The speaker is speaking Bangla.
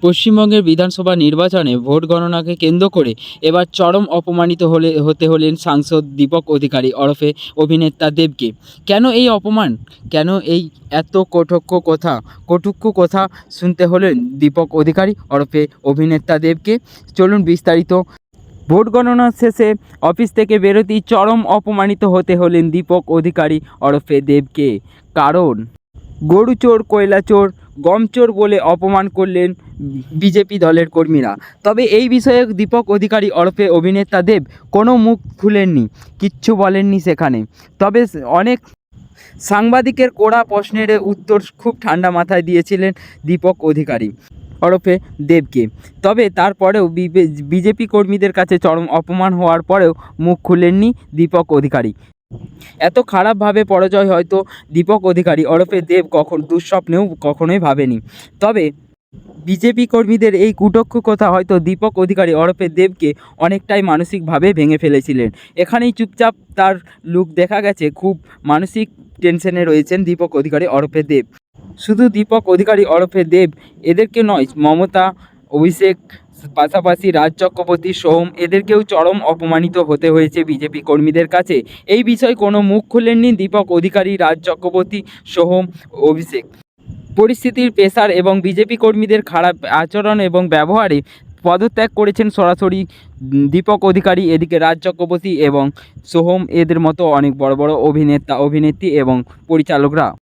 পশ্চিমবঙ্গের বিধানসভা নির্বাচনে ভোট গণনাকে কেন্দ্র করে এবার চরম অপমানিত হতে হলেন সাংসদ দীপক অধিকারী ওরফে অভিনেতা দেবকে। কেন এই অপমান, কেন এই এত কটূক্ষ কথা শুনতে হলেন দীপক অধিকারী ওরফে অভিনেতা দেবকে? চলুন বিস্তারিত। ভোট গণনা শেষে অফিস থেকে বেরোতেই চরম অপমানিত হতে হলেন দীপক অধিকারী ওরফে দেবকে। কারণ গরু চোর, কয়লা চোর, গম চোর বলে অপমান করলেন বিজেপি দলের কর্মীরা। তবে এই বিষয়ে দীপক অধিকারী ওরফে অভিনেতা দেব কোনো মুখ খুলেননি, কিচ্ছু বলেননি সেখানে। তবে অনেক সাংবাদিকের কড়া প্রশ্নের উত্তর খুব ঠান্ডা মাথায় দিয়েছিলেন দীপক অধিকারী ওরফে দেবকে। তবে তারপরেও বিজেপি কর্মীদের কাছে চরম অপমান হওয়ার পরেও মুখ খুলেননি দীপক অধিকারী। এত খারাপভাবে পরাজয় হয়তো দীপক অধিকারী ওরফে দেব দুঃস্বপ্নেও কখনোই ভাবেনি। তবে বিজেপি কর্মীদের এই কুটক্ষ কথা হয়তো দীপক অধিকারী ওরফে দেবকে অনেকটাই মানসিকভাবে ভেঙে ফেলেছিলেন। এখানেই চুপচাপ তার লুক দেখা গেছে, খুব মানসিক টেনশনে রয়েছেন দীপক অধিকারী ওরফে দেব। শুধু দীপক অধিকারী ওরফে দেব এদেরকে নয়, মমতা, অভিষেক, পাশাপাশি রাজ চক্রবর্তী, সোহম, এদেরকেও চরম অপমানিত হতে হয়েছে বিজেপি কর্মীদের কাছে। এই বিষয়ে কোনো মুখ খুলেননি দীপক অধিকারী, রাজ চক্রবর্তী, সোহম, অভিষেক। পরিস্থিতির প্রেসার এবং বিজেপি কর্মীদের খারাপ আচরণ এবং ব্যবহারে পদত্যাগ করেছেন সরাসরি দীপক অধিকারী। এদিকে রাজ চক্রবর্তী এবং সোহম, এদের মতো অনেক বড় বড় অভিনেতা, অভিনেত্রী এবং পরিচালকরা।